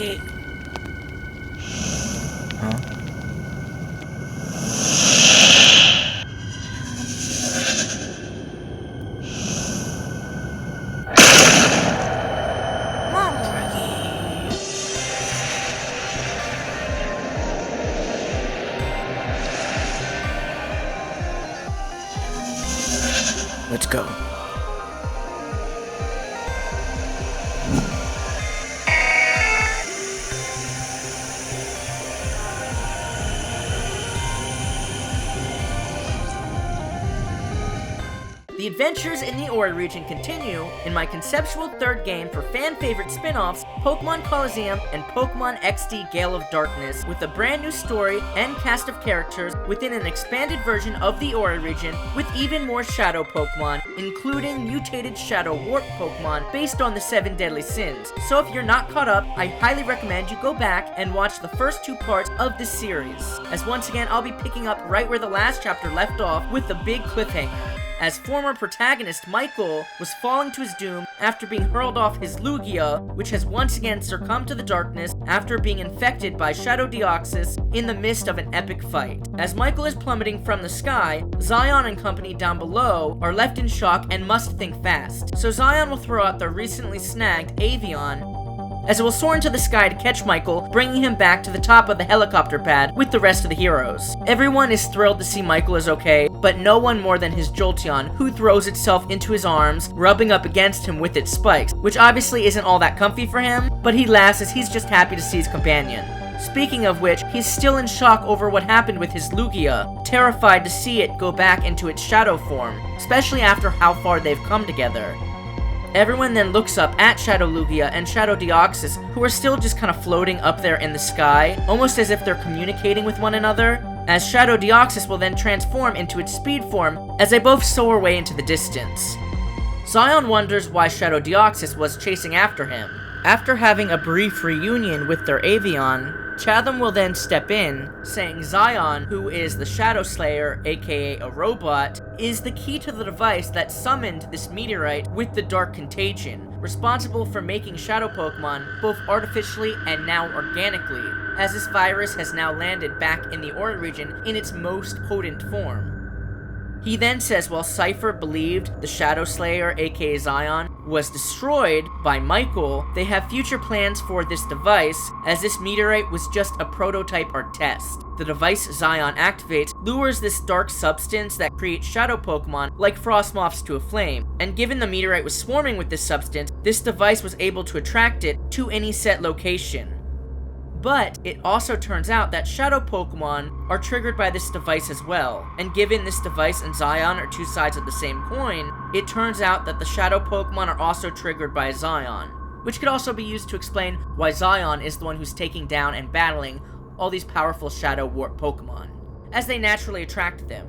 Okay. Huh? Let's go. The adventures in the Orre region continue in my conceptual third game for fan-favorite spin-offs, Pokémon Colosseum and Pokémon XD Gale of Darkness, with a brand new story and cast of characters within an expanded version of the Orre region with even more Shadow Pokémon, including mutated Shadow Warp Pokémon based on the 7 deadly sins. So if you're not caught up, I highly recommend you go back and watch the first 2 parts of this series, as once again I'll be picking up right where the last chapter left off with the big cliffhanger, as former protagonist Mykel was falling to his doom after being hurled off his Lugia, which has once again succumbed to the darkness after being infected by Shadow Deoxys in the midst of an epic fight. As Mykel is plummeting from the sky, Zion and company down below are left in shock and must think fast. So Zion will throw out their recently snagged Avion, as it will soar into the sky to catch Mykel, bringing him back to the top of the helicopter pad with the rest of the heroes. Everyone is thrilled to see Mykel is okay, but no one more than his Jolteon, who throws itself into his arms, rubbing up against him with its spikes, which obviously isn't all that comfy for him, but he laughs as he's just happy to see his companion. Speaking of which, he's still in shock over what happened with his Lugia, terrified to see it go back into its shadow form, especially after how far they've come together. Everyone then looks up at Shadow Lugia and Shadow Deoxys, who are still just kind of floating up there in the sky, almost as if they're communicating with one another, as Shadow Deoxys will then transform into its speed form as they both soar away into the distance. Zion wonders why Shadow Deoxys was chasing after him. After having a brief reunion with their Avion, Chatham will then step in, saying Zion, who is the Shadow Slayer, aka a robot, is the key to the device that summoned this meteorite with the Dark Contagion, responsible for making Shadow Pokemon both artificially and now organically, as this virus has now landed back in the Orre region in its most potent form. He then says while Cipher believed the Shadow Slayer, aka Zion, was destroyed by Mykel, they have future plans for this device, as this meteorite was just a prototype or test. The device Zion activates lures this dark substance that creates Shadow Pokemon like frost moths to a flame, and given the meteorite was swarming with this substance, this device was able to attract it to any set location. But it also turns out that Shadow Pokemon are triggered by this device as well, and given this device and Zion are 2 sides of the same coin, it turns out that the Shadow Pokemon are also triggered by Zion, which could also be used to explain why Zion is the one who's taking down and battling all these powerful Shadow Warp Pokemon, as they naturally attract them.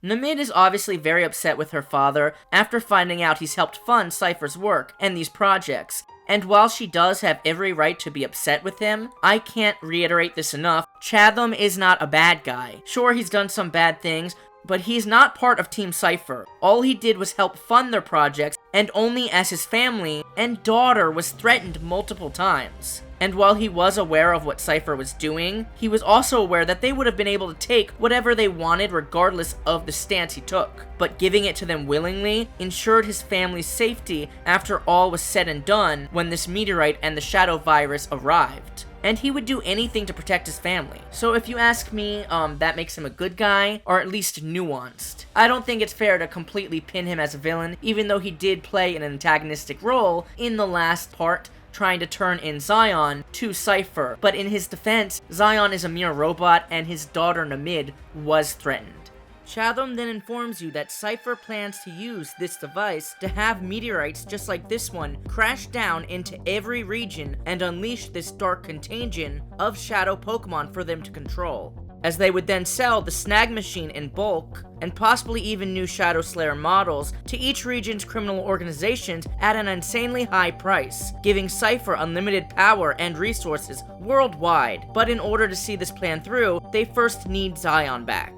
Namid is obviously very upset with her father after finding out he's helped fund Cipher's work and these projects, and while she does have every right to be upset with him, I can't reiterate this enough, Chatham is not a bad guy. Sure, he's done some bad things, but he's not part of Team Cipher. All he did was help fund their projects, and only as his family and daughter was threatened multiple times. And while he was aware of what Cipher was doing, he was also aware that they would have been able to take whatever they wanted regardless of the stance he took. But giving it to them willingly ensured his family's safety after all was said and done when this meteorite and the Shadow virus arrived. And he would do anything to protect his family. So if you ask me, that makes him a good guy, or at least nuanced. I don't think it's fair to completely pin him as a villain, even though he did play an antagonistic role in the last part, trying to turn in Zion to Cipher, but in his defense, Zion is a mere robot and his daughter Namid was threatened. Chatham then informs you that Cipher plans to use this device to have meteorites just like this one crash down into every region and unleash this dark contagion of Shadow Pokemon for them to control, as they would then sell the snag machine in bulk, and possibly even new Shadow Slayer models, to each region's criminal organizations at an insanely high price, giving Cipher unlimited power and resources worldwide. But in order to see this plan through, they first need Zion back.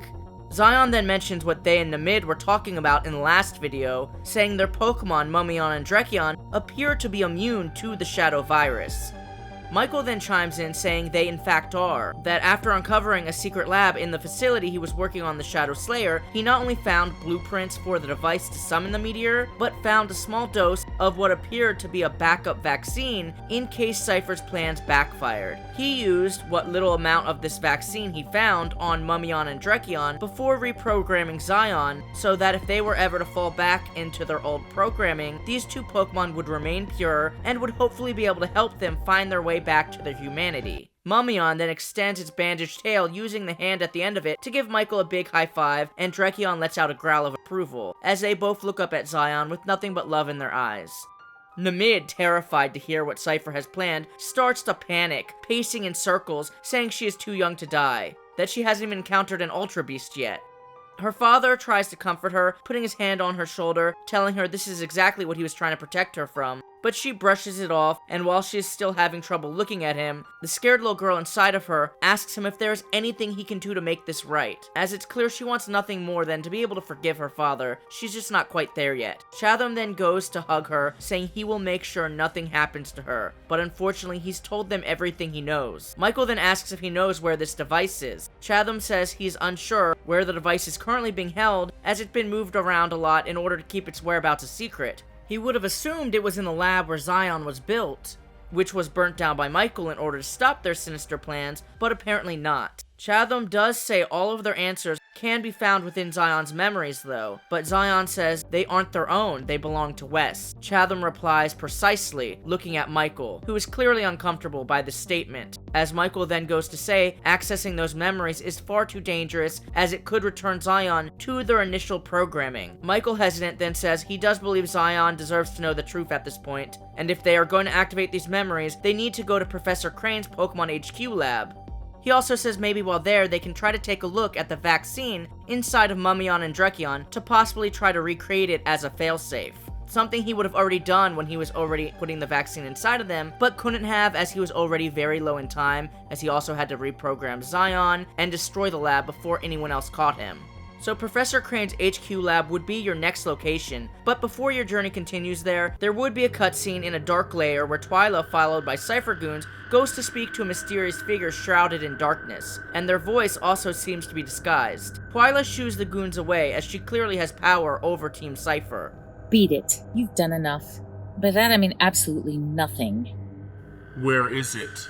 Zion then mentions what they and Namid were talking about in the last video, saying their Pokemon Mumion and Drekion appear to be immune to the Shadow virus. Mykel then chimes in saying they in fact are, that after uncovering a secret lab in the facility he was working on the Shadow Slayer, he not only found blueprints for the device to summon the meteor, but found a small dose of what appeared to be a backup vaccine in case Cipher's plans backfired. He used what little amount of this vaccine he found on Mamoswine and Drekion before reprogramming Zion, so that if they were ever to fall back into their old programming, these two Pokemon would remain pure and would hopefully be able to help them find their way back to their humanity. Mamoswine then extends its bandaged tail using the hand at the end of it to give Mykel a big high five, and Drekion lets out a growl of approval, as they both look up at Zion with nothing but love in their eyes. Namid, terrified to hear what Cipher has planned, starts to panic, pacing in circles, saying she is too young to die, that she hasn't even encountered an Ultra Beast yet. Her father tries to comfort her, putting his hand on her shoulder, telling her this is exactly what he was trying to protect her from, but she brushes it off, and while she is still having trouble looking at him, the scared little girl inside of her asks him if there is anything he can do to make this right, as it's clear she wants nothing more than to be able to forgive her father. She's just not quite there yet. Chatham then goes to hug her, saying he will make sure nothing happens to her, but unfortunately he's told them everything he knows. Mykel then asks if he knows where this device is. Chatham says he's unsure where the device is currently being held, as it's been moved around a lot in order to keep its whereabouts a secret. He would have assumed it was in the lab where Zion was built, which was burnt down by Mykel in order to stop their sinister plans, but apparently not. Chatham does say all of their answers can be found within Zion's memories though, but Zion says they aren't their own, they belong to Wes. Chatham replies precisely, looking at Mykel, who is clearly uncomfortable by this statement, as Mykel then goes to say accessing those memories is far too dangerous as it could return Zion to their initial programming. Mykel, hesitant, then says he does believe Zion deserves to know the truth at this point, and if they are going to activate these memories, they need to go to Professor Crane's Pokemon HQ lab. He also says maybe while there, they can try to take a look at the vaccine inside of Mamoswine and Drekion to possibly try to recreate it as a failsafe. Something he would have already done when he was already putting the vaccine inside of them, but couldn't have as he was already very low in time, as he also had to reprogram Zion and destroy the lab before anyone else caught him. So Professor Crane's HQ lab would be your next location, but before your journey continues there would be a cutscene in a dark lair where Twila, followed by Cipher goons, goes to speak to a mysterious figure shrouded in darkness, and their voice also seems to be disguised. Twila shoos the goons away as she clearly has power over Team Cipher. Beat it. You've done enough. By that I mean absolutely nothing. Where is it?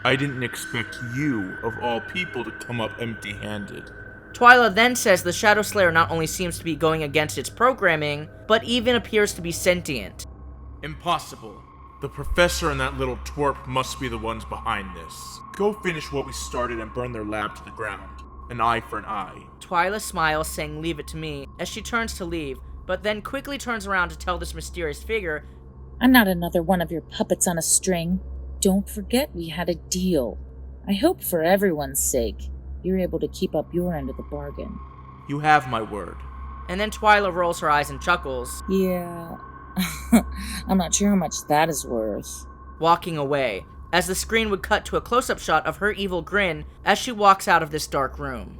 I didn't expect you, of all people, to come up empty-handed. Twila then says the Shadow Slayer not only seems to be going against its programming, but even appears to be sentient. Impossible. The professor and that little twerp must be the ones behind this. Go finish what we started and burn their lab to the ground. An eye for an eye. Twila smiles, saying leave it to me, as she turns to leave, but then quickly turns around to tell this mysterious figure, I'm not another one of your puppets on a string. Don't forget we had a deal. I hope for everyone's sake you're able to keep up your end of the bargain. You have my word. And then Twila rolls her eyes and chuckles. Yeah, I'm not sure how much that is worth. Walking away, as the screen would cut to a close-up shot of her evil grin as she walks out of this dark room.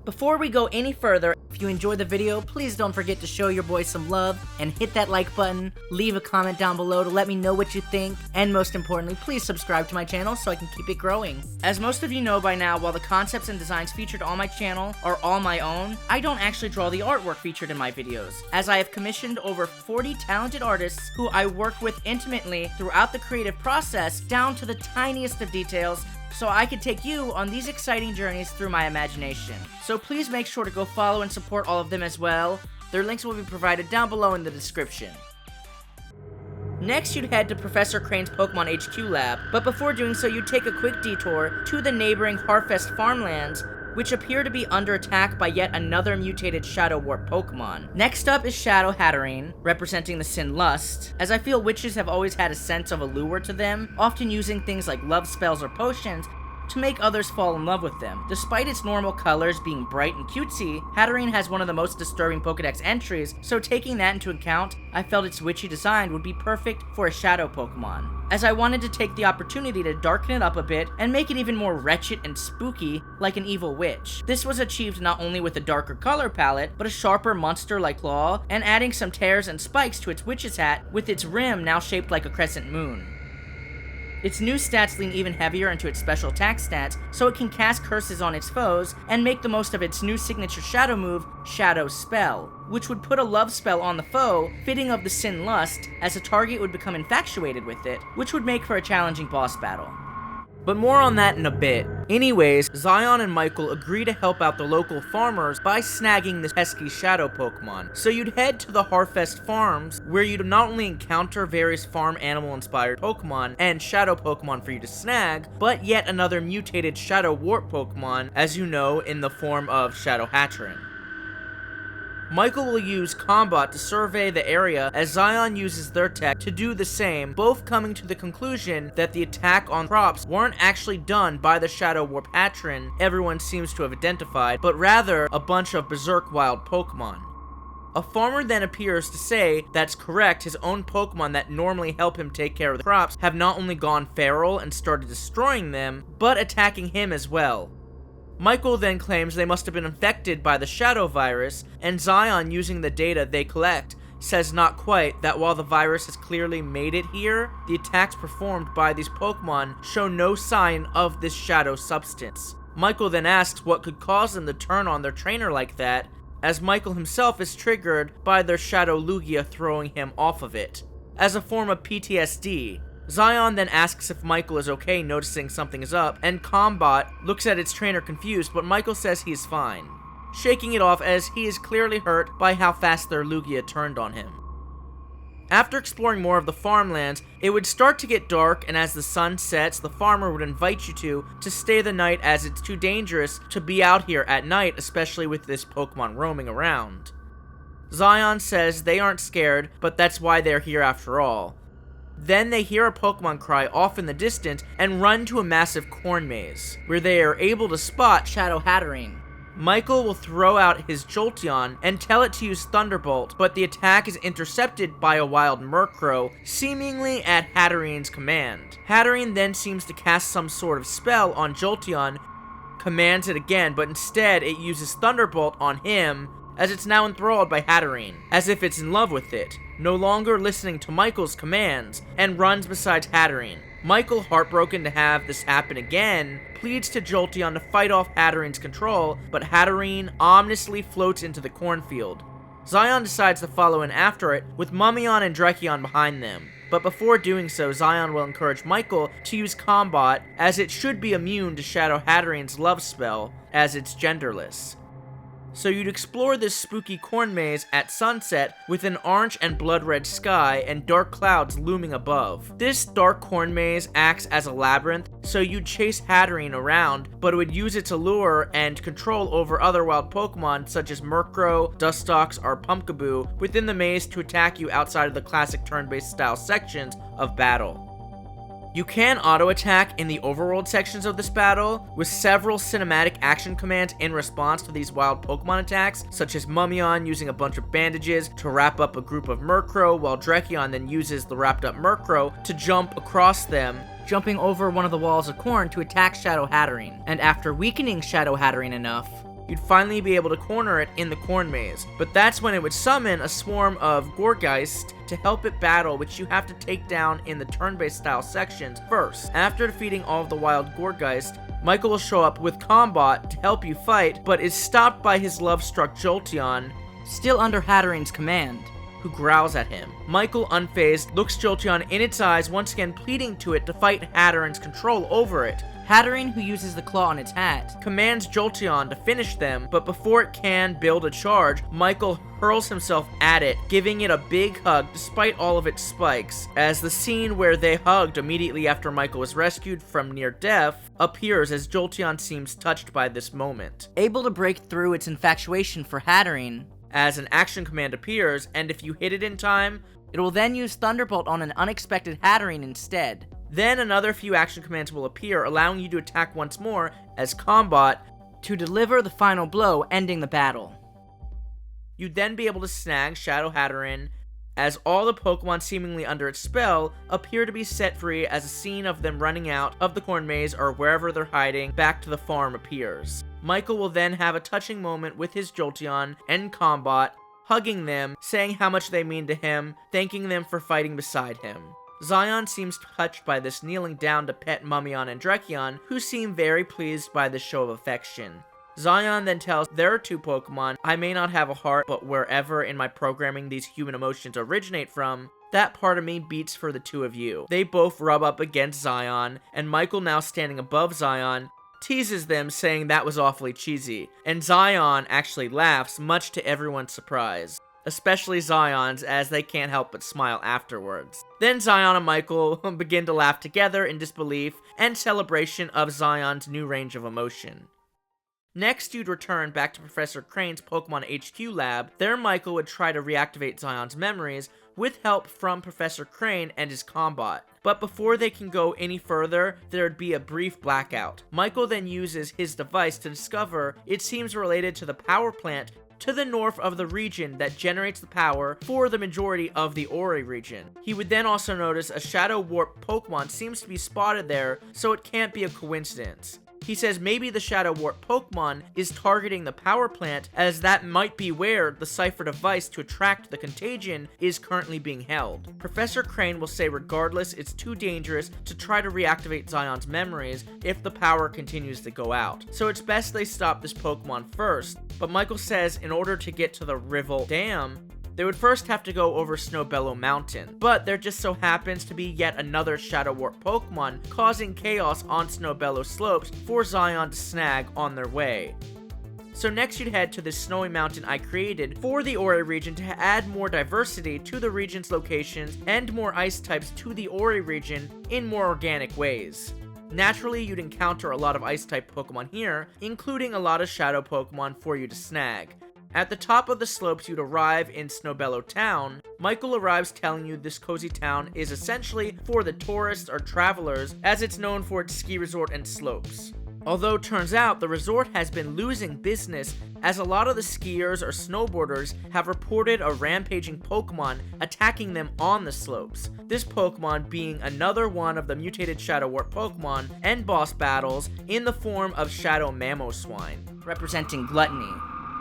Before we go any further, if you enjoyed the video, please don't forget to show your boy some love and hit that like button, leave a comment down below to let me know what you think, and most importantly, please subscribe to my channel so I can keep it growing. As most of you know by now, while the concepts and designs featured on my channel are all my own, I don't actually draw the artwork featured in my videos, as I have commissioned over 40 talented artists who I work with intimately throughout the creative process down to the tiniest of details, so I can take you on these exciting journeys through my imagination. So please make sure to go follow and support all of them as well. Their links will be provided down below in the description. Next, you'd head to Professor Crane's Pokemon HQ lab, but before doing so, you'd take a quick detour to the neighboring Harfest farmlands, which appear to be under attack by yet another mutated Shadow Warp Pokemon. Next up is Shadow Hatterene, representing the sin Lust, as I feel witches have always had a sense of allure to them, often using things like love spells or potions to make others fall in love with them. Despite its normal colors being bright and cutesy, Hatterene has one of the most disturbing Pokedex entries, so taking that into account, I felt its witchy design would be perfect for a Shadow Pokemon, as I wanted to take the opportunity to darken it up a bit and make it even more wretched and spooky like an evil witch. This was achieved not only with a darker color palette, but a sharper monster-like claw, and adding some tears and spikes to its witch's hat with its rim now shaped like a crescent moon. Its new stats lean even heavier into its special attack stats, so it can cast curses on its foes and make the most of its new signature shadow move, Shadow Spell, which would put a love spell on the foe, fitting of the sin lust, as the target would become infatuated with it, which would make for a challenging boss battle. But more on that in a bit. Anyways, Zion and Mykel agree to help out the local farmers by snagging the pesky Shadow Pokemon. So you'd head to the Harfest farms, where you'd not only encounter various farm animal-inspired Pokemon and Shadow Pokemon for you to snag, but yet another mutated Shadow Warp Pokemon, as you know, in the form of Shadow Hatteran. Mykel will use Combat to survey the area as Zion uses their tech to do the same, both coming to the conclusion that the attack on crops weren't actually done by the Shadow Warp Hatteran everyone seems to have identified, but rather a bunch of berserk wild Pokemon. A farmer then appears to say that's correct, his own Pokemon that normally help him take care of the crops have not only gone feral and started destroying them, but attacking him as well. Mykel then claims they must have been infected by the Shadow Virus, and Zion, using the data they collect, says not quite, that while the virus has clearly made it here, the attacks performed by these Pokemon show no sign of this shadow substance. Mykel then asks what could cause them to turn on their trainer like that, as Mykel himself is triggered by their Shadow Lugia throwing him off of it, as a form of PTSD. Zion then asks if Mykel is okay noticing something is up, and Combat looks at its trainer confused, but Mykel says he is fine, shaking it off as he is clearly hurt by how fast their Lugia turned on him. After exploring more of the farmlands, it would start to get dark, and as the sun sets, the farmer would invite you to stay the night as it's too dangerous to be out here at night, especially with this Pokemon roaming around. Zion says they aren't scared, but that's why they're here after all. Then they hear a Pokemon cry off in the distance and run to a massive corn maze, where they are able to spot Shadow Hatteran. Mykel will throw out his Jolteon and tell it to use Thunderbolt, but the attack is intercepted by a wild Murkrow, seemingly at Hatteran's command. Hatteran then seems to cast some sort of spell on Jolteon, commands it again, but instead it uses Thunderbolt on him, as it's now enthralled by Hatteran, as if it's in love with it, no longer listening to Mykel's commands, and runs beside Hatteran. Mykel, heartbroken to have this happen again, pleads to Jolteon to fight off Hatteran's control, but Hatteran ominously floats into the cornfield. Zion decides to follow in after it, with Mummion and Drakion behind them. But before doing so, Zion will encourage Mykel to use Combat, as it should be immune to Shadow Hatteran's love spell, as it's genderless. So you'd explore this spooky corn maze at sunset with an orange and blood red sky and dark clouds looming above. This dark corn maze acts as a labyrinth, so you'd chase Hatteran around, but it would use its allure and control over other wild Pokemon such as Murkrow, Dustox, or Pumpkaboo within the maze to attack you outside of the classic turn-based style sections of battle. You can auto-attack in the overworld sections of this battle, with several cinematic action commands in response to these wild Pokemon attacks, such as Mummion using a bunch of bandages to wrap up a group of Murkrow, while Drakion then uses the wrapped up Murkrow to jump across them, jumping over one of the walls of corn to attack Shadow Hatteran. And after weakening Shadow Hatteran enough, you'd finally be able to corner it in the corn maze. But that's when it would summon a swarm of Gourgeist to help it battle, which you have to take down in the turn-based style sections first. After defeating all of the wild Gourgeist, Mykel will show up with Combat to help you fight, but is stopped by his love-struck Jolteon, still under Hatteran's command, who growls at him. Mykel, unfazed, looks Jolteon in its eyes, once again pleading to it to fight Hatteran's control over it. Hatteran, who uses the claw on its hat, commands Jolteon to finish them, but before it can build a charge, Mykel hurls himself at it, giving it a big hug despite all of its spikes, as the scene where they hugged immediately after Mykel was rescued from near death appears as Jolteon seems touched by this moment. Able to break through its infatuation for Hatteran, as an action command appears, and if you hit it in time, it will then use Thunderbolt on an unexpected Hatteran instead. Then another few action commands will appear, allowing you to attack once more as Combat to deliver the final blow, ending the battle. You'd then be able to snag Shadow Hatteran, as all the Pokemon seemingly under its spell appear to be set free as a scene of them running out of the corn maze or wherever they're hiding back to the farm appears. Mykel will then have a touching moment with his Jolteon and Combat, hugging them, saying how much they mean to him, thanking them for fighting beside him. Zion seems touched by this, kneeling down to pet Mummion and Drekion, who seem very pleased by this show of affection. Zion then tells their two Pokemon, I may not have a heart, but wherever in my programming these human emotions originate from, that part of me beats for the two of you. They both rub up against Zion, and Mykel, now standing above Zion, teases them, saying that was awfully cheesy, and Zion actually laughs, much to everyone's surprise. Especially Zion's, as they can't help but smile afterwards. Then Zion and Mykel begin to laugh together in disbelief and celebration of Zion's new range of emotion. Next, you'd return back to Professor Crane's Pokemon HQ lab. There, Mykel would try to reactivate Zion's memories with help from Professor Crane and his Combot. But before they can go any further, there'd be a brief blackout. Mykel then uses his device to discover it seems related to the power plant to the north of the region that generates the power for the majority of the Orre region. He would then also notice a Shadow Warp Pokemon seems to be spotted there, so it can't be a coincidence. He says maybe the Shadow Warp Pokemon is targeting the power plant, as that might be where the Cipher device to attract the contagion is currently being held. Professor Crane will say regardless, it's too dangerous to try to reactivate Zion's memories if the power continues to go out. So it's best they stop this Pokemon first, but Mykel says in order to get to the Rivel Dam, they would first have to go over Snowbellow Mountain, but there just so happens to be yet another Shadow Warp Pokemon causing chaos on Snowbellow slopes for Zion to snag on their way. So next you'd head to this snowy mountain I created for the Orre region to add more diversity to the region's locations and more ice types to the Orre region in more organic ways. Naturally, you'd encounter a lot of ice-type Pokemon here, including a lot of Shadow Pokemon for you to snag. At the top of the slopes, you'd arrive in Snowbellow Town. Mykel arrives telling you this cozy town is essentially for the tourists or travelers, as it's known for its ski resort and slopes. Although turns out the resort has been losing business, as a lot of the skiers or snowboarders have reported a rampaging Pokemon attacking them on the slopes. This Pokemon being another one of the mutated Shadow Warp Pokemon and boss battles in the form of Shadow Mamoswine, representing gluttony.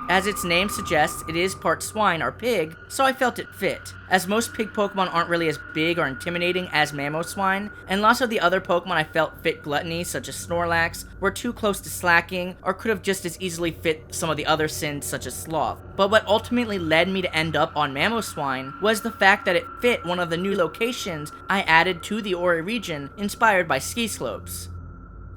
As its name suggests, it is part swine or pig, so I felt it fit, as most pig Pokemon aren't really as big or intimidating as Mamoswine, and lots of the other Pokemon I felt fit gluttony, such as Snorlax, were too close to slacking, or could have just as easily fit some of the other sins such as Sloth. But what ultimately led me to end up on Mamoswine was the fact that it fit one of the new locations I added to the Orre region, inspired by ski slopes.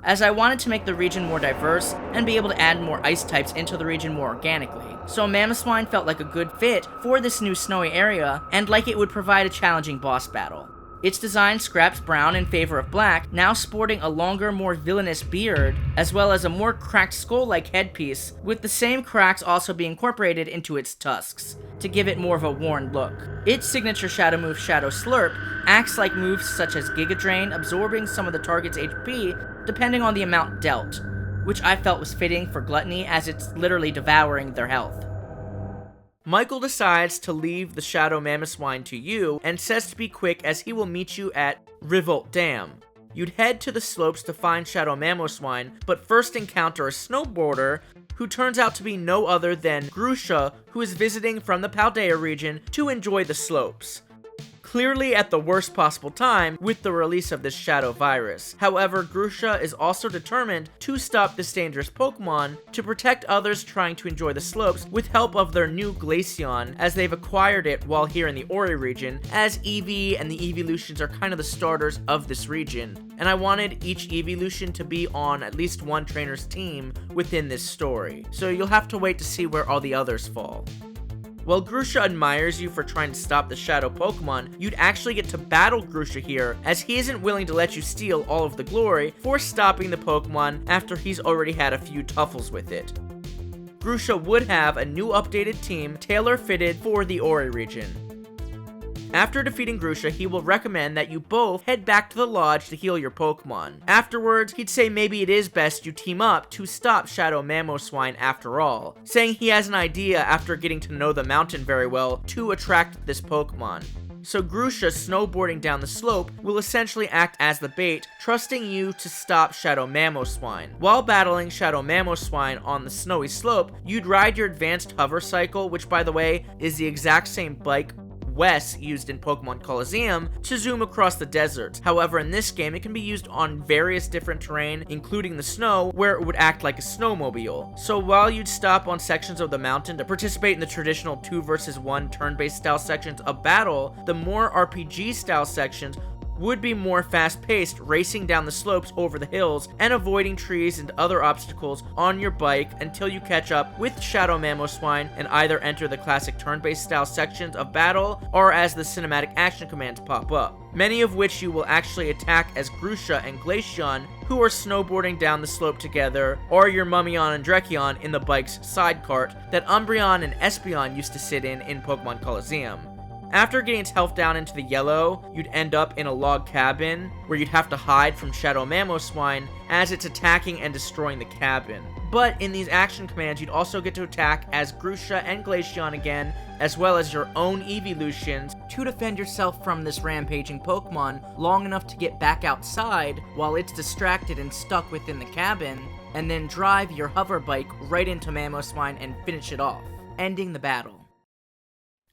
As I wanted to make the region more diverse and be able to add more ice types into the region more organically. So Mamoswine felt like a good fit for this new snowy area, and like it would provide a challenging boss battle. Its design scraps brown in favor of black, now sporting a longer, more villainous beard, as well as a more cracked skull-like headpiece, with the same cracks also being incorporated into its tusks, to give it more of a worn look. Its signature shadow move, Shadow Slurp, acts like moves such as Giga Drain, absorbing some of the target's HP, depending on the amount dealt, which I felt was fitting for Gluttony as it's literally devouring their health. Mykel decides to leave the Shadow Mamoswine to you and says to be quick as he will meet you at Rivel Dam. You'd head to the slopes to find Shadow Mamoswine, but first encounter a snowboarder who turns out to be no other than Grusha, who is visiting from the Paldea region to enjoy the slopes. Clearly at the worst possible time with the release of this Shadow virus. However, Grusha is also determined to stop this dangerous Pokemon to protect others trying to enjoy the slopes with help of their new Glaceon, as they've acquired it while here in the Orre region, as Eevee and the Eeveelutions are kind of the starters of this region. And I wanted each Eeveelution to be on at least one trainer's team within this story, so you'll have to wait to see where all the others fall. While Grusha admires you for trying to stop the Shadow Pokemon, you'd actually get to battle Grusha here, as he isn't willing to let you steal all of the glory for stopping the Pokemon after he's already had a few tuffles with it. Grusha would have a new updated team tailor-fitted for the Orre region. After defeating Grusha, he will recommend that you both head back to the lodge to heal your Pokemon. Afterwards, he'd say maybe it is best you team up to stop Shadow Mamoswine after all, saying he has an idea after getting to know the mountain very well to attract this Pokemon. So Grusha snowboarding down the slope will essentially act as the bait, trusting you to stop Shadow Mamoswine. While battling Shadow Mamoswine on the snowy slope, you'd ride your advanced hover cycle, which by the way is the exact same bike WES used in Pokemon Colosseum to zoom across the desert. However, in this game, it can be used on various different terrain, including the snow, where it would act like a snowmobile. So while you'd stop on sections of the mountain to participate in the traditional 2 versus 1 turn-based style sections of battle, the more RPG style sections would be more fast-paced, racing down the slopes over the hills and avoiding trees and other obstacles on your bike until you catch up with Shadow Mamoswine and either enter the classic turn-based style sections of battle or as the cinematic action commands pop up, many of which you will actually attack as Grusha and Glaceon, who are snowboarding down the slope together, or your Mummion and Drekion in the bike's side cart that Umbreon and Espeon used to sit in Pokemon Colosseum. After getting its health down into the yellow, you'd end up in a log cabin, where you'd have to hide from Shadow Mamoswine as it's attacking and destroying the cabin. But in these action commands, you'd also get to attack as Grusha and Glaceon again, as well as your own evolutions, to defend yourself from this rampaging Pokemon long enough to get back outside while it's distracted and stuck within the cabin, and then drive your hover bike right into Mamoswine and finish it off, ending the battle.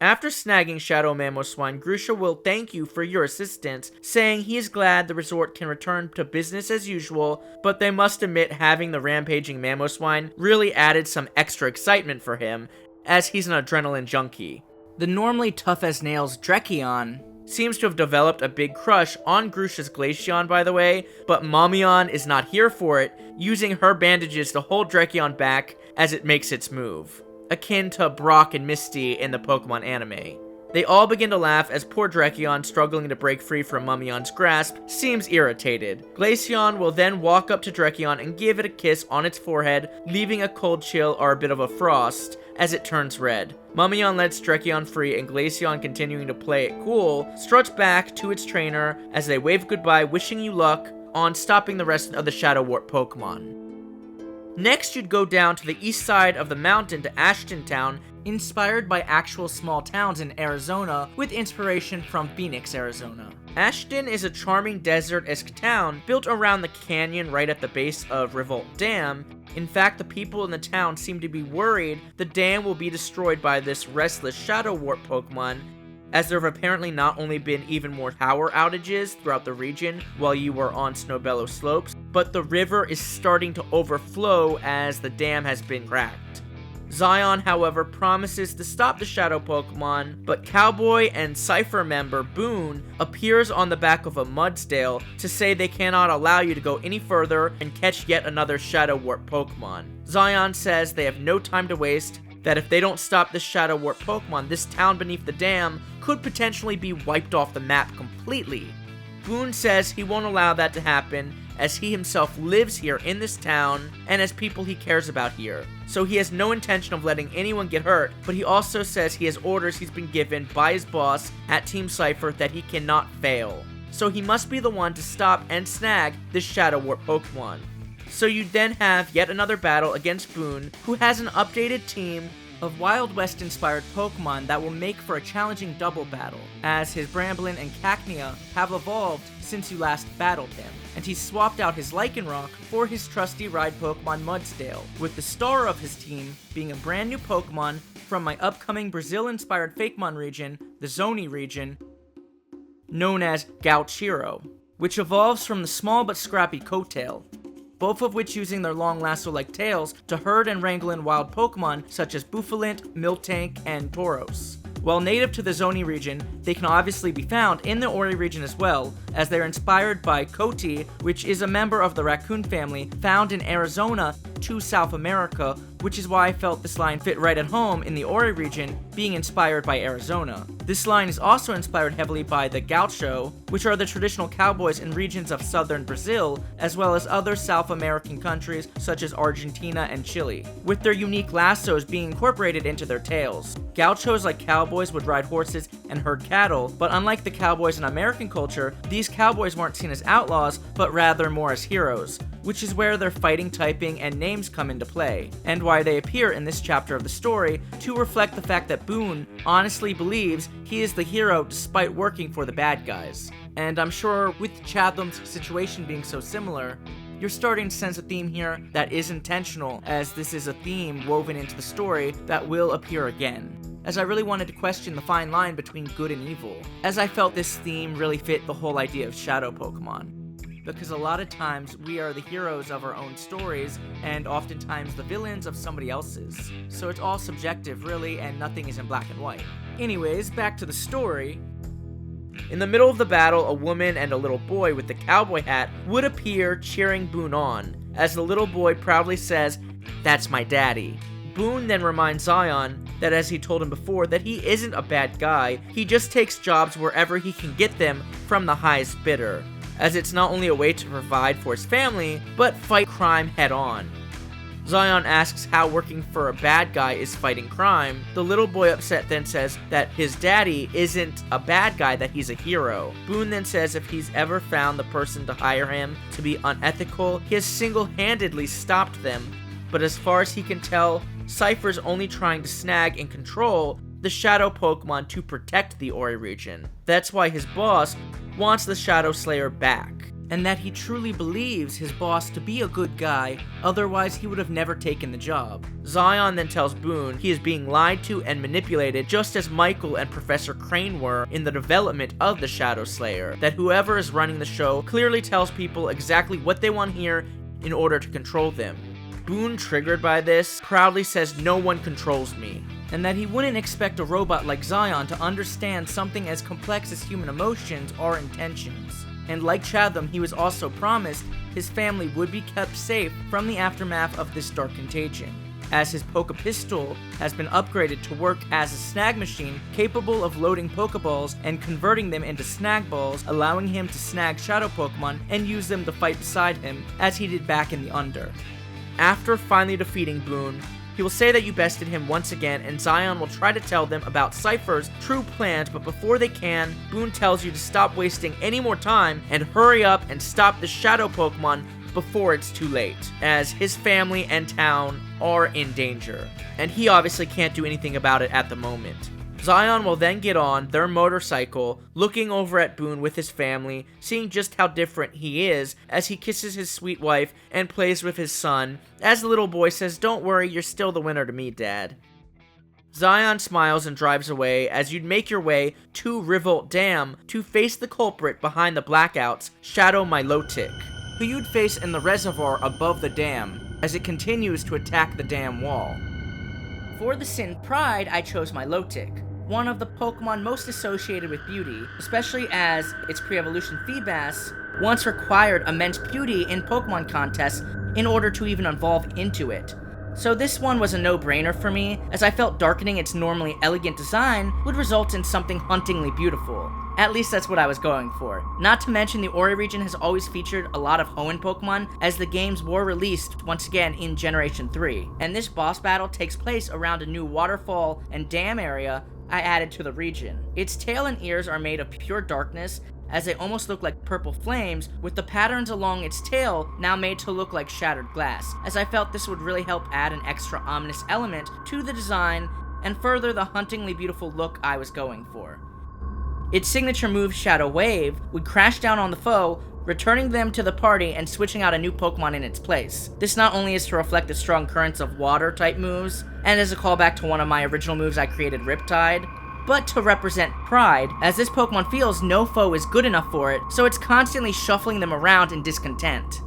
After snagging Shadow Mamoswine, Grusha will thank you for your assistance, saying he is glad the resort can return to business as usual, but they must admit having the rampaging Mamoswine really added some extra excitement for him, as he's an adrenaline junkie. The normally tough-as-nails Drekion seems to have developed a big crush on Grusha's Glaceon, by the way, but Mummion is not here for it, using her bandages to hold Drekion back as it makes its move, akin to Brock and Misty in the Pokemon anime. They all begin to laugh as poor Drekion, struggling to break free from Mummion's grasp, seems irritated. Glaceon will then walk up to Drekion and give it a kiss on its forehead, leaving a cold chill or a bit of a frost as it turns red. Mummion lets Drekion free, and Glaceon, continuing to play it cool, struts back to its trainer as they wave goodbye, wishing you luck on stopping the rest of the Shadow Warp Pokemon. Next, you'd go down to the east side of the mountain to Ashton Town, inspired by actual small towns in Arizona with inspiration from Phoenix, Arizona. Ashton is a charming desert-esque town built around the canyon right at the base of Revolt Dam. In fact, the people in the town seem to be worried the dam will be destroyed by this restless Shadow Warp Pokemon, as there have apparently not only been even more power outages throughout the region while you were on Snowbellow Slopes, but the river is starting to overflow as the dam has been cracked. Zion, however, promises to stop the Shadow Pokemon, but Cowboy and Cipher member Boone appears on the back of a Mudsdale to say they cannot allow you to go any further and catch yet another Shadow Warp Pokemon. Zion says they have no time to waste, that if they don't stop this Shadow Warp Pokemon, this town beneath the dam could potentially be wiped off the map completely. Boone says he won't allow that to happen, as he himself lives here in this town and has people he cares about here. So he has no intention of letting anyone get hurt, but he also says he has orders he's been given by his boss at Team Cipher that he cannot fail. So he must be the one to stop and snag this Shadow Warp Pokemon. So you then have yet another battle against Boone, who has an updated team of Wild West inspired Pokemon that will make for a challenging double battle, as his Bramblin and Cacnea have evolved since you last battled him, and he swapped out his Lycanroc for his trusty ride Pokemon Mudsdale, with the star of his team being a brand new Pokemon from my upcoming Brazil-inspired Fakemon region, the Zoni region, known as Gauchiro, which evolves from the small but scrappy Coatail, both of which using their long lasso-like tails to herd and wrangle in wild Pokemon such as Bouffalant, Miltank, and Tauros. While native to the Zoni region, they can obviously be found in the Orre region as well, as they're inspired by Coati, which is a member of the raccoon family found in Arizona to South America, which is why I felt this line fit right at home in the Orre region, being inspired by Arizona. This line is also inspired heavily by the Gaucho, which are the traditional cowboys in regions of southern Brazil, as well as other South American countries such as Argentina and Chile, with their unique lassos being incorporated into their tails. Gauchos, like cowboys, would ride horses and herd cattle, but unlike the cowboys in American culture, these cowboys weren't seen as outlaws, but rather more as heroes, which is where their fighting typing and names come into play, and why they appear in this chapter of the story to reflect the fact that Boone honestly believes he is the hero despite working for the bad guys. And I'm sure with Chatham's situation being so similar, you're starting to sense a theme here that is intentional, as this is a theme woven into the story that will appear again. as I really wanted to question the fine line between good and evil, as I felt this theme really fit the whole idea of Shadow Pokemon. Because a lot of times we are the heroes of our own stories, and oftentimes the villains of somebody else's. So it's all subjective, really, and nothing is in black and white. Anyways, back to the story. In the middle of the battle, a woman and a little boy with the cowboy hat would appear, cheering Boone on, as the little boy proudly says, "That's my daddy." Boone then reminds Zion that, as he told him before, that he isn't a bad guy, he just takes jobs wherever he can get them from the highest bidder, as it's not only a way to provide for his family, but fight crime head on. Zion asks how working for a bad guy is fighting crime. The little boy upset then says that his daddy isn't a bad guy, that he's a hero. Boone then says if he's ever found the person to hire him to be unethical, he has single-handedly stopped them. But as far as he can tell, Cipher's only trying to snag and control the Shadow Pokemon to protect the Orre region. That's why his boss wants the Shadow Slayer back, and that he truly believes his boss to be a good guy, otherwise he would have never taken the job. Zion then tells Boone he is being lied to and manipulated just as Mykel and Professor Crane were in the development of the Shadow Slayer, that whoever is running the show clearly tells people exactly what they want to hear in order to control them. Boone, triggered by this, proudly says no one controls me, and that he wouldn't expect a robot like Zion to understand something as complex as human emotions or intentions. And like Chatham, he was also promised his family would be kept safe from the aftermath of this dark contagion, as his Pokepistol has been upgraded to work as a snag machine capable of loading Pokeballs and converting them into snag balls, allowing him to snag Shadow Pokemon and use them to fight beside him, as he did back in the Under. After finally defeating Boone, he will say that you bested him once again, and Zion will try to tell them about Cipher's true plans, but before they can, Boone tells you to stop wasting any more time and hurry up and stop the Shadow Pokemon before it's too late, as his family and town are in danger, and he obviously can't do anything about it at the moment. Zion will then get on their motorcycle, looking over at Boone with his family, seeing just how different he is as he kisses his sweet wife and plays with his son, as the little boy says, "Don't worry, you're still the winner to me, Dad." Zion smiles and drives away as you'd make your way to Revolt Dam to face the culprit behind the blackouts, Shadow Milotic, who you'd face in the reservoir above the dam as it continues to attack the dam wall. For the Sin Pride, I chose Milotic, one of the Pokemon most associated with beauty, especially as its pre-evolution Feebas once required immense beauty in Pokemon contests in order to even evolve into it. So this one was a no-brainer for me, as I felt darkening its normally elegant design would result in something hauntingly beautiful. At least that's what I was going for. Not to mention the Orre region has always featured a lot of Hoenn Pokemon, as the games were released once again in Generation 3. And this boss battle takes place around a new waterfall and dam area I added to the region. Its tail and ears are made of pure darkness, as they almost look like purple flames, with the patterns along its tail now made to look like shattered glass, as I felt this would really help add an extra ominous element to the design and further the hauntingly beautiful look I was going for. Its signature move, Shadow Wave, would crash down on the foe, returning them to the party and switching out a new Pokemon in its place. This not only is to reflect the strong currents of water-type moves, and as a callback to one of my original moves I created, Riptide, but to represent pride, as this Pokemon feels no foe is good enough for it, so it's constantly shuffling them around in discontent.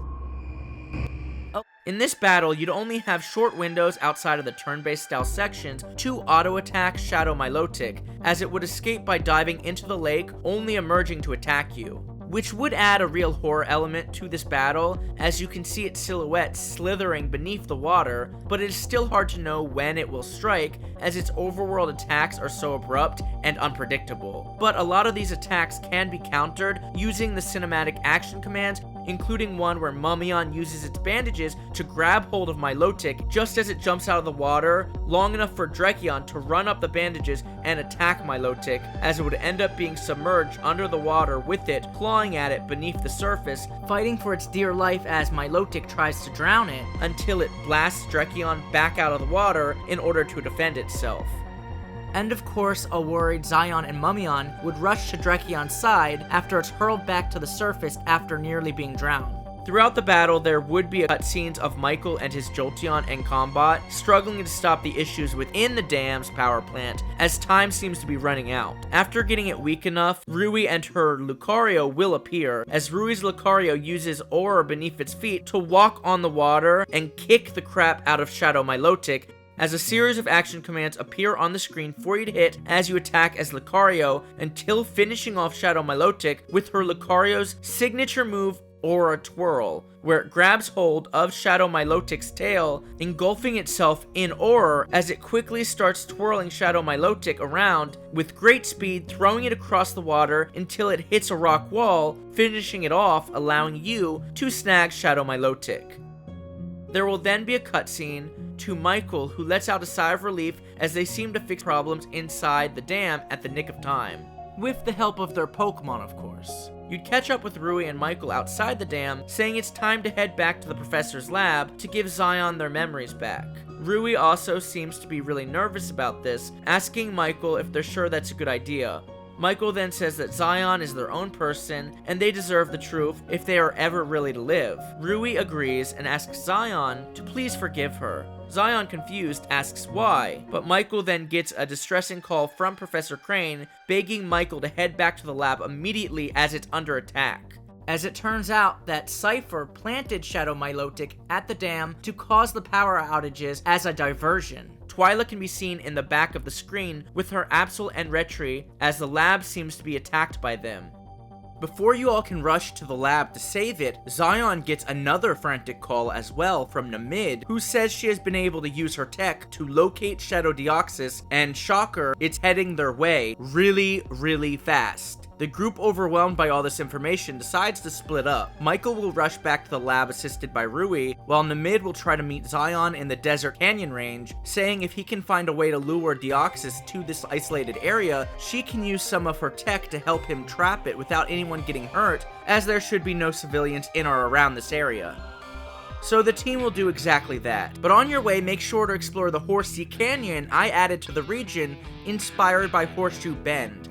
In this battle, you'd only have short windows outside of the turn-based style sections to auto-attack Shadow Milotic, as it would escape by diving into the lake, only emerging to attack you, which would add a real horror element to this battle, as you can see its silhouette slithering beneath the water, but it is still hard to know when it will strike, as its overworld attacks are so abrupt and unpredictable. But a lot of these attacks can be countered using the cinematic action commands, including one where Mummion uses its bandages to grab hold of Milotic just as it jumps out of the water, long enough for Drekion to run up the bandages and attack Milotic, as it would end up being submerged under the water with it clawing at it beneath the surface, fighting for its dear life as Milotic tries to drown it, until it blasts Drekion back out of the water in order to defend itself. And of course, a worried Zion and Mummion would rush to Drekion's side after it's hurled back to the surface after nearly being drowned. Throughout the battle, there would be cutscenes of Mykel and his Jolteon in combat, struggling to stop the issues within the dam's power plant, as time seems to be running out. After getting it weak enough, Rui and her Lucario will appear, as Rui's Lucario uses Orre beneath its feet to walk on the water and kick the crap out of Shadow Milotic, as a series of action commands appear on the screen for you to hit as you attack as Lucario, until finishing off Shadow Milotic with her Lucario's signature move, Orre Twirl, where it grabs hold of Shadow Milotic's tail, engulfing itself in Orre as it quickly starts twirling Shadow Milotic around with great speed, throwing it across the water until it hits a rock wall, finishing it off, allowing you to snag Shadow Milotic. There will then be a cutscene to Mykel, who lets out a sigh of relief as they seem to fix problems inside the dam at the nick of time. With the help of their Pokemon, of course. You'd catch up with Rui and Mykel outside the dam, saying it's time to head back to the professor's lab to give Zion their memories back. Rui also seems to be really nervous about this, asking Mykel if they're sure that's a good idea. Mykel then says that Zion is their own person, and they deserve the truth if they are ever really to live. Rui agrees and asks Zion to please forgive her. Zion, confused, asks why, but Mykel then gets a distressing call from Professor Crane, begging Mykel to head back to the lab immediately as it's under attack. As it turns out that Cipher planted Shadow Milotic at the dam to cause the power outages as a diversion. Twila can be seen in the back of the screen with her Absol and Retri as the lab seems to be attacked by them. Before you all can rush to the lab to save it, Zion gets another frantic call as well from Namid, who says she has been able to use her tech to locate Shadow Deoxys, and shocker, it's heading their way really fast. The group, overwhelmed by all this information, decides to split up. Mykel will rush back to the lab assisted by Rui, while Namid will try to meet Zion in the Desert Canyon range, saying if he can find a way to lure Deoxys to this isolated area, she can use some of her tech to help him trap it without anyone getting hurt, as there should be no civilians in or around this area. So the team will do exactly that. But on your way, make sure to explore the Horseshoe Canyon I added to the region, inspired by Horseshoe Bend,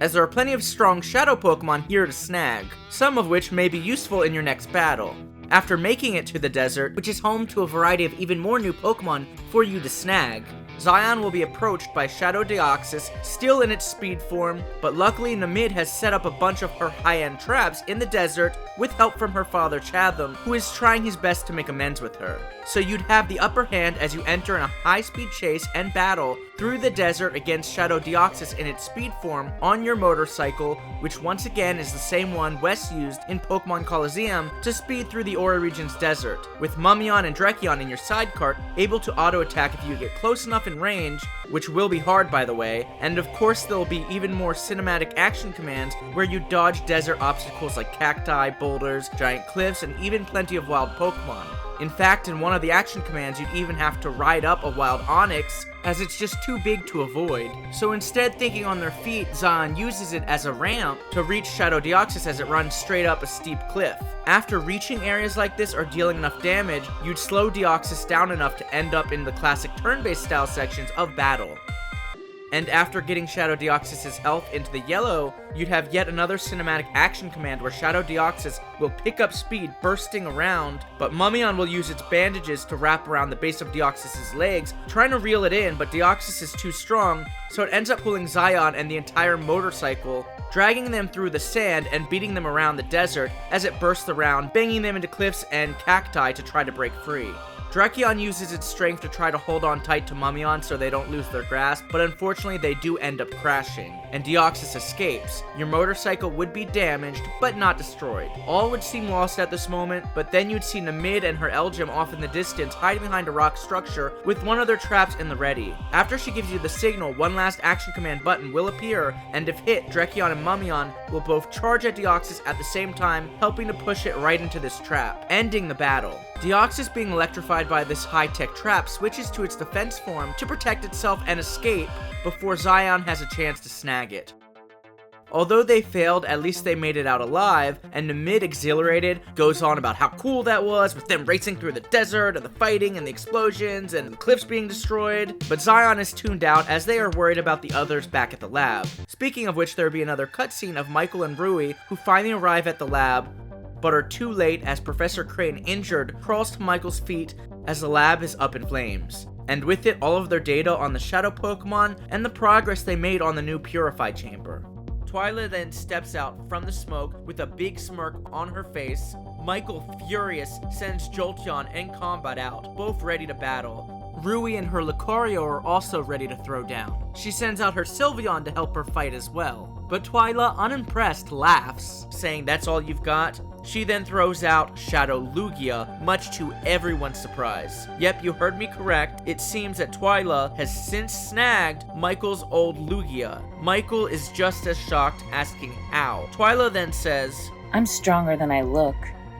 as there are plenty of strong Shadow Pokemon here to snag, some of which may be useful in your next battle. After making it to the desert, which is home to a variety of even more new Pokemon for you to snag, Zion will be approached by Shadow Deoxys, still in its speed form, but luckily Namid has set up a bunch of her high-end traps in the desert with help from her father Chatham, who is trying his best to make amends with her. So you'd have the upper hand as you enter in a high-speed chase and battle through the desert against Shadow Deoxys in its speed form on your motorcycle, which once again is the same one Wes used in Pokémon Colosseum to speed through the Orre region's desert, with Mummion and Drekion in your sidecart able to auto-attack if you get close enough in range, which will be hard by the way, and of course there will be even more cinematic action commands where you dodge desert obstacles like cacti, boulders, giant cliffs, and even plenty of wild Pokemon. In fact, in one of the action commands, you'd even have to ride up a wild Onyx, as it's just too big to avoid. So instead, thinking on their feet, Zion uses it as a ramp to reach Shadow Deoxys as it runs straight up a steep cliff. After reaching areas like this or dealing enough damage, you'd slow Deoxys down enough to end up in the classic turn-based style sections of battle. And after getting Shadow Deoxys' health into the yellow, you'd have yet another cinematic action command where Shadow Deoxys will pick up speed, bursting around, but Mummion will use its bandages to wrap around the base of Deoxys' legs, trying to reel it in, but Deoxys is too strong, so it ends up pulling Zion and the entire motorcycle, dragging them through the sand and beating them around the desert as it bursts around, banging them into cliffs and cacti to try to break free. Drekion uses its strength to try to hold on tight to Mummion so they don't lose their grasp, but unfortunately they do end up crashing, and Deoxys escapes. Your motorcycle would be damaged, but not destroyed. All would seem lost at this moment, but then you'd see Namid and her Elgyem off in the distance hiding behind a rock structure with one of their traps in the ready. After she gives you the signal, one last action command button will appear, and if hit, Drekion and Mummion will both charge at Deoxys at the same time, helping to push it right into this trap, ending the battle. Deoxys, being electrified by this high-tech trap, switches to its defense form to protect itself and escape before Zion has a chance to snag it. Although they failed, at least they made it out alive, and Namid, exhilarated, goes on about how cool that was with them racing through the desert and the fighting and the explosions and the cliffs being destroyed, but Zion is tuned out as they are worried about the others back at the lab. Speaking of which, there will be another cutscene of Mykel and Rui, who finally arrive at the lab, but are too late as Professor Crane, injured, crawls to Mykel's feet as the lab is up in flames. And with it, all of their data on the Shadow Pokemon and the progress they made on the new Purify Chamber. Twila then steps out from the smoke with a big smirk on her face. Mykel, furious, sends Jolteon and Combat out, both ready to battle. Rui and her Lucario are also ready to throw down. She sends out her Sylveon to help her fight as well. But Twila, unimpressed, laughs, saying that's all you've got? She then throws out Shadow Lugia, much to everyone's surprise. Yep, you heard me correct. It seems that Twila has since snagged Mykel's old Lugia. Mykel is just as shocked, asking how. Twila then says, I'm stronger than I look.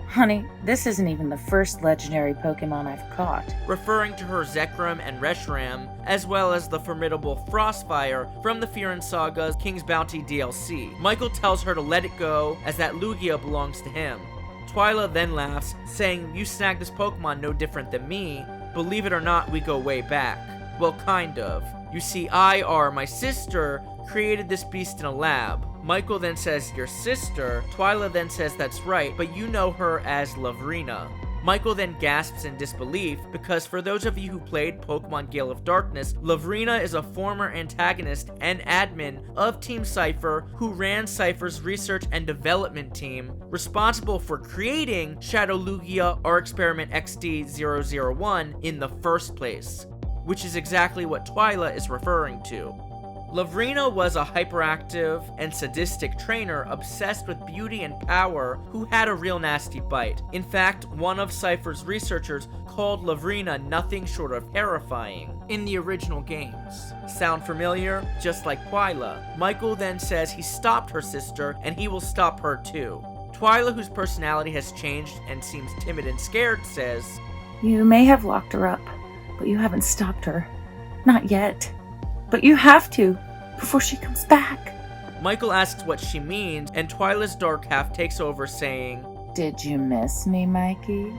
Honey, this isn't even the first legendary Pokemon I've caught. Referring to her Zekrom and Reshiram, as well as the formidable Frostfire from the Fear and Saga's King's Bounty DLC. Mykel tells her to let it go, as that Lugia belongs to him. Twila then laughs, saying, you snagged this Pokemon no different than me. Believe it or not, we go way back. Well, kind of. You see, my sister, created this beast in a lab. Mykel then says, your sister? Twila then says that's right, but you know her as Lavrina. Mykel then gasps in disbelief, because for those of you who played Pokemon Gale of Darkness, Lavrina is a former antagonist and admin of Team Cipher who ran Cipher's research and development team, responsible for creating Shadow Lugia or Experiment XD001 in the first place, which is exactly what Twila is referring to. Lavrina was a hyperactive and sadistic trainer obsessed with beauty and power who had a real nasty bite. In fact, one of Cipher's researchers called Lavrina nothing short of terrifying in the original games. Sound familiar? Just like Twila. Mykel then says he stopped her sister and he will stop her too. Twila, whose personality has changed and seems timid and scared, says, You may have locked her up, but you haven't stopped her. Not yet. But you have to, before she comes back. Mykel asks what she means, and Twila's dark half takes over, saying, Did you miss me, Mikey?